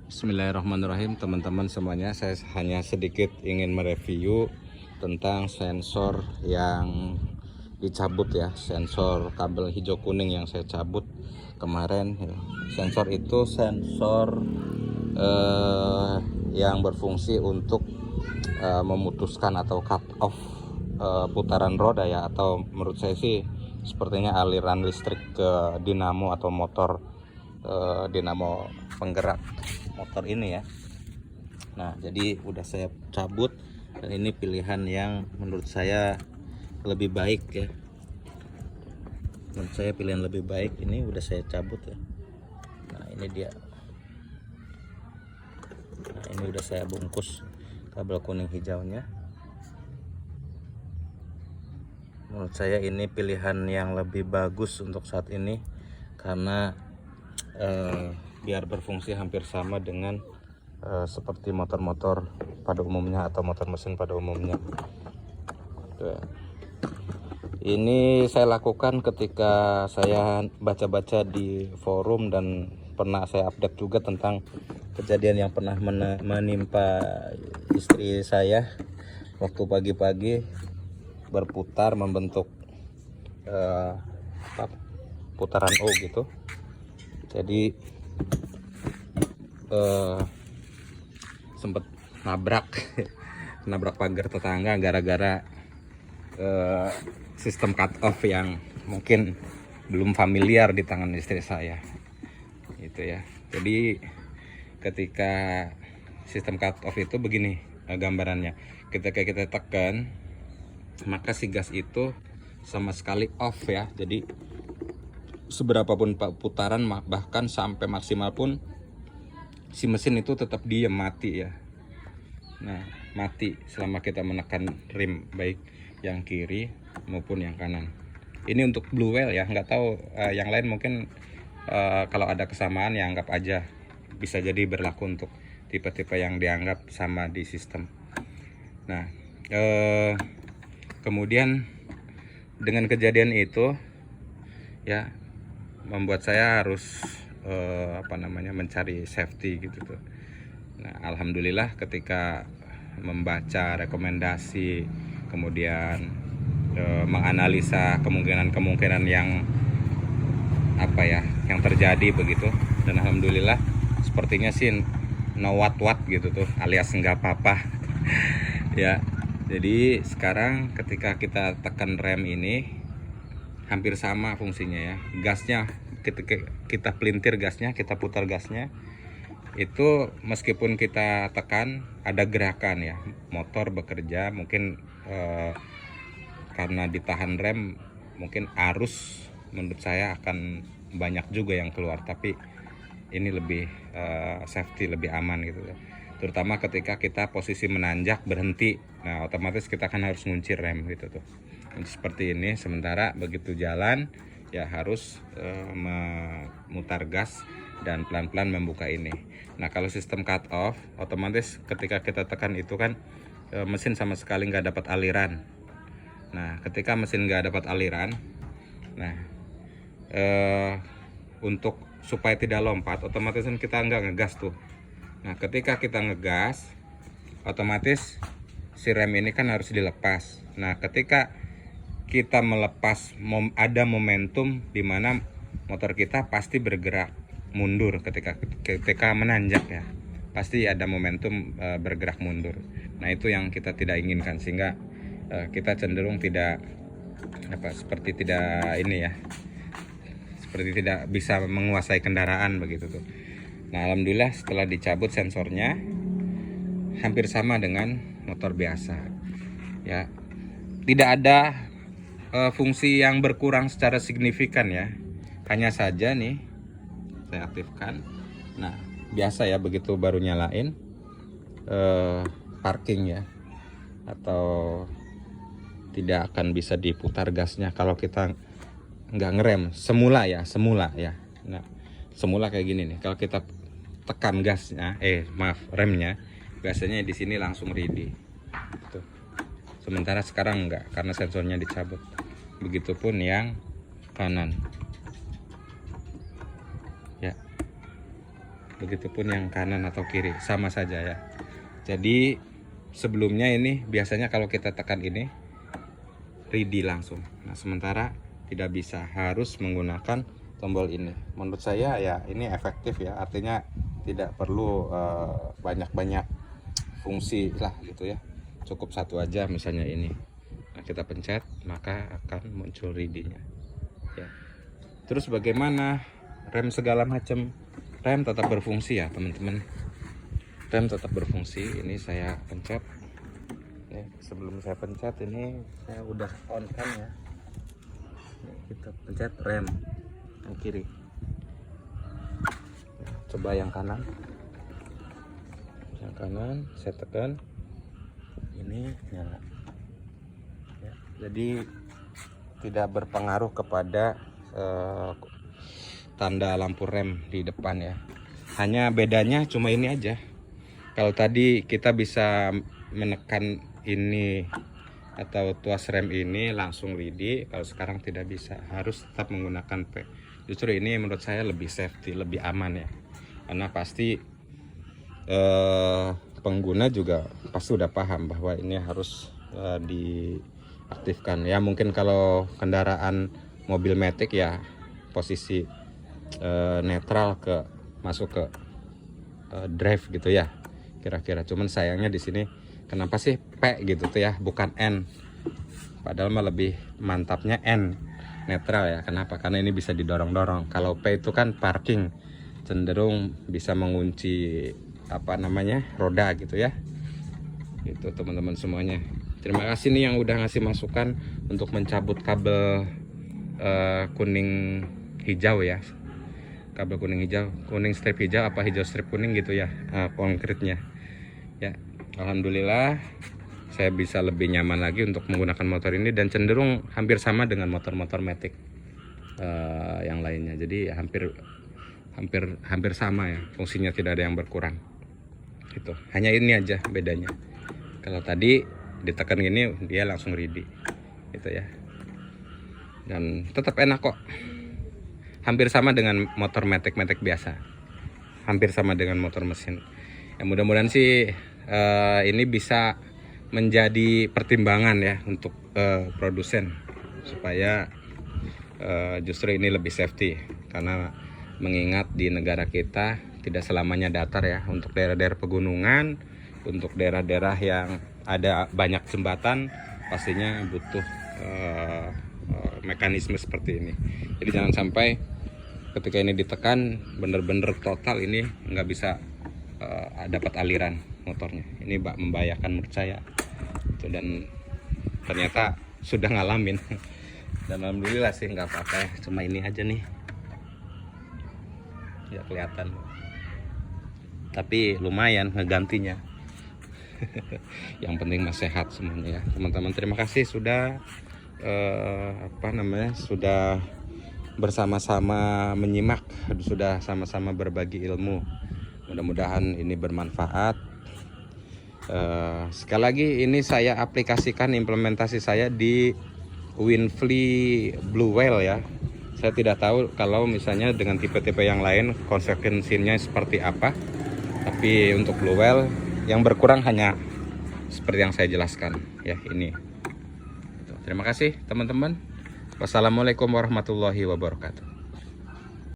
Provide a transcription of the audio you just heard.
Bismillahirrahmanirrahim, teman-teman semuanya. Saya hanya sedikit ingin mereview tentang sensor yang dicabut ya, sensor kabel hijau kuning yang saya cabut kemarin. Sensor itu sensor yang berfungsi untuk memutuskan atau cut off putaran roda ya, atau menurut saya sih sepertinya aliran listrik ke dinamo atau motor, dinamo penggerak motor ini ya. Nah, jadi udah saya cabut dan ini pilihan yang menurut saya lebih baik ya. Menurut saya pilihan lebih baik, ini udah saya cabut ya. Nah, ini dia. Nah, ini udah saya bungkus kabel kuning hijaunya. Menurut saya ini pilihan yang lebih bagus untuk saat ini karena biar berfungsi hampir sama dengan seperti motor-motor pada umumnya atau motor mesin pada umumnya. Tuh. Ini saya lakukan ketika saya baca-baca di forum dan pernah saya update juga tentang kejadian yang pernah menimpa istri saya waktu pagi-pagi berputar membentuk putaran O gitu. Jadi sempat nabrak pagar tetangga gara-gara sistem cut off yang mungkin belum familiar di tangan istri saya itu ya. Jadi ketika sistem cut off itu begini gambarannya, ketika kita tekan maka si gas itu sama sekali off ya. Jadi seberapapun putaran bahkan sampai maksimal pun si mesin itu tetap diam, mati ya. Nah, mati selama kita menekan rem baik yang kiri maupun yang kanan. Ini untuk Blue Whale ya, nggak tahu yang lain mungkin kalau ada kesamaan ya anggap aja, bisa jadi berlaku untuk tipe-tipe yang dianggap sama di sistem. Nah, kemudian dengan kejadian itu ya membuat saya harus mencari safety gitu tuh. Nah, alhamdulillah ketika membaca rekomendasi, kemudian menganalisa kemungkinan yang yang terjadi begitu, dan alhamdulillah sepertinya sih no what gitu tuh, alias nggak apa-apa ya. Jadi sekarang ketika kita tekan rem ini hampir sama fungsinya ya. Gasnya ketika kita pelintir gasnya, kita putar gasnya, itu meskipun kita tekan ada gerakan ya, motor bekerja. Mungkin karena ditahan rem, mungkin arus menurut saya akan banyak juga yang keluar, tapi ini lebih safety, lebih aman gitu ya. Terutama ketika kita posisi menanjak berhenti, nah otomatis kita kan harus ngunci rem gitu tuh, seperti ini. Sementara begitu jalan ya harus memutar gas dan pelan-pelan membuka ini. Nah, kalau sistem cut off, otomatis ketika kita tekan itu kan mesin sama sekali nggak dapat aliran. Nah, ketika mesin nggak dapat aliran, nah untuk supaya tidak lompat, otomatis kan kita nggak ngegas tuh. Nah, ketika kita ngegas, otomatis si rem ini kan harus dilepas. Nah, ketika kita melepas, ada momentum di mana motor kita pasti bergerak mundur ketika menanjak ya. Pasti ada momentum bergerak mundur. Nah, itu yang kita tidak inginkan, sehingga kita cenderung tidak seperti tidak bisa menguasai kendaraan begitu tuh. Nah, alhamdulillah setelah dicabut sensornya hampir sama dengan motor biasa ya. Tidak ada fungsi yang berkurang secara signifikan ya. Hanya saja nih saya aktifkan. Nah, biasa ya, begitu baru nyalain parking ya, atau tidak akan bisa diputar gasnya kalau kita nggak ngerem semula ya. Nah, semula kayak gini nih, kalau kita tekan gasnya, remnya, biasanya di sini langsung ready tuh. Sementara sekarang enggak, karena sensornya dicabut. Begitupun yang kanan ya, begitupun yang kanan atau kiri, sama saja ya. Jadi sebelumnya ini biasanya kalau kita tekan ini ready langsung. Nah sementara tidak bisa, harus menggunakan tombol ini. Menurut saya ya ini efektif ya, artinya tidak perlu banyak-banyak fungsi lah gitu ya, cukup satu aja misalnya ini. Nah kita pencet maka akan muncul ready-nya ya. Terus bagaimana rem segala macam, rem tetap berfungsi ya teman-teman, rem tetap berfungsi. Ini saya pencet ya, sebelum saya pencet ini saya udah on kan ya. Kita pencet rem yang kiri, coba yang kanan saya tekan, ini nyala ya. Jadi tidak berpengaruh kepada tanda lampu rem di depan ya, hanya bedanya cuma ini aja. Kalau tadi kita bisa menekan ini atau tuas rem ini langsung ready, kalau sekarang tidak bisa, harus tetap menggunakan P. Justru ini menurut saya lebih safety, lebih aman ya, karena pasti pengguna juga pasti udah paham bahwa ini harus diaktifkan ya. Mungkin kalau kendaraan mobil matic ya posisi netral ke masuk ke drive gitu ya kira-kira. Cuman sayangnya di sini kenapa sih P gitu tuh ya, bukan N, padahal mah lebih mantapnya N, netral ya. Kenapa? Karena ini bisa didorong-dorong. Kalau P itu kan parking, cenderung bisa mengunci apa namanya roda gitu ya. Itu teman-teman semuanya, terima kasih nih yang udah ngasih masukan untuk mencabut kabel kuning hijau ya, kabel kuning hijau, kuning strip hijau apa hijau strip kuning gitu ya, konkretnya ya. Alhamdulillah saya bisa lebih nyaman lagi untuk menggunakan motor ini, dan cenderung hampir sama dengan motor-motor matic yang lainnya. Jadi hampir sama ya, fungsinya tidak ada yang berkurang. Itu hanya ini aja bedanya. Kalau tadi ditekan gini dia langsung ready gitu ya, dan tetap enak kok. Hampir sama dengan motor matic biasa, hampir sama dengan motor mesin ya. Mudah-mudahan sih ini bisa menjadi pertimbangan ya untuk produsen, supaya justru ini lebih safety, karena mengingat di negara kita tidak selamanya datar ya. Untuk daerah-daerah pegunungan, untuk daerah-daerah yang ada banyak jembatan, pastinya butuh mekanisme seperti ini. Jadi jangan sampai ketika ini ditekan bener-bener total ini nggak bisa dapat aliran motornya. Ini membahayakan menurut saya itu, dan ternyata sudah ngalamin. Dan alhamdulillah sih nggak apa-apa ya, cuma ini aja nih ya kelihatan, tapi lumayan ngegantinya. Yang penting mas sehat semuanya ya teman-teman. Terima kasih sudah sudah bersama-sama menyimak, sudah sama-sama berbagi ilmu. Mudah-mudahan ini bermanfaat. Sekali lagi ini saya aplikasikan implementasi saya di Winfly Blue Whale ya. Saya tidak tahu kalau misalnya dengan tipe-tipe yang lain konsekuensinya seperti apa, tapi untuk Blue Whale yang berkurang hanya seperti yang saya jelaskan ya ini. Terima kasih teman-teman. Wassalamualaikum warahmatullahi wabarakatuh.